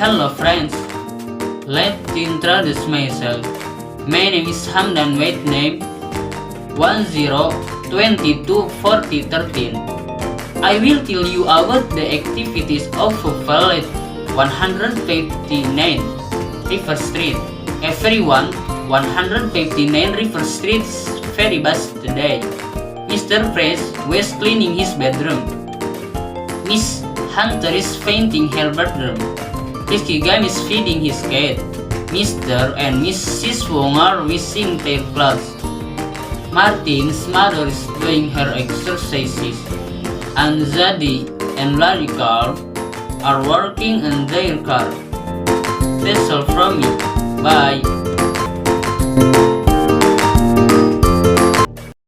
Hello friends, let me introduce myself. My name is Hamdan, with name 10224013. I will tell you about the activities of Valid 159 River Street. Everyone, 159 River Street is very bad today. Mr. Fresh was cleaning his bedroom. Miss Hunter is painting her bedroom. Risky Gam is feeding his cat. Mr. and Mrs. Wong are washing their clothes. Martin's mother is doing her exercises. And Zadie and Larry Carl are working on their car. That's all from me. Bye.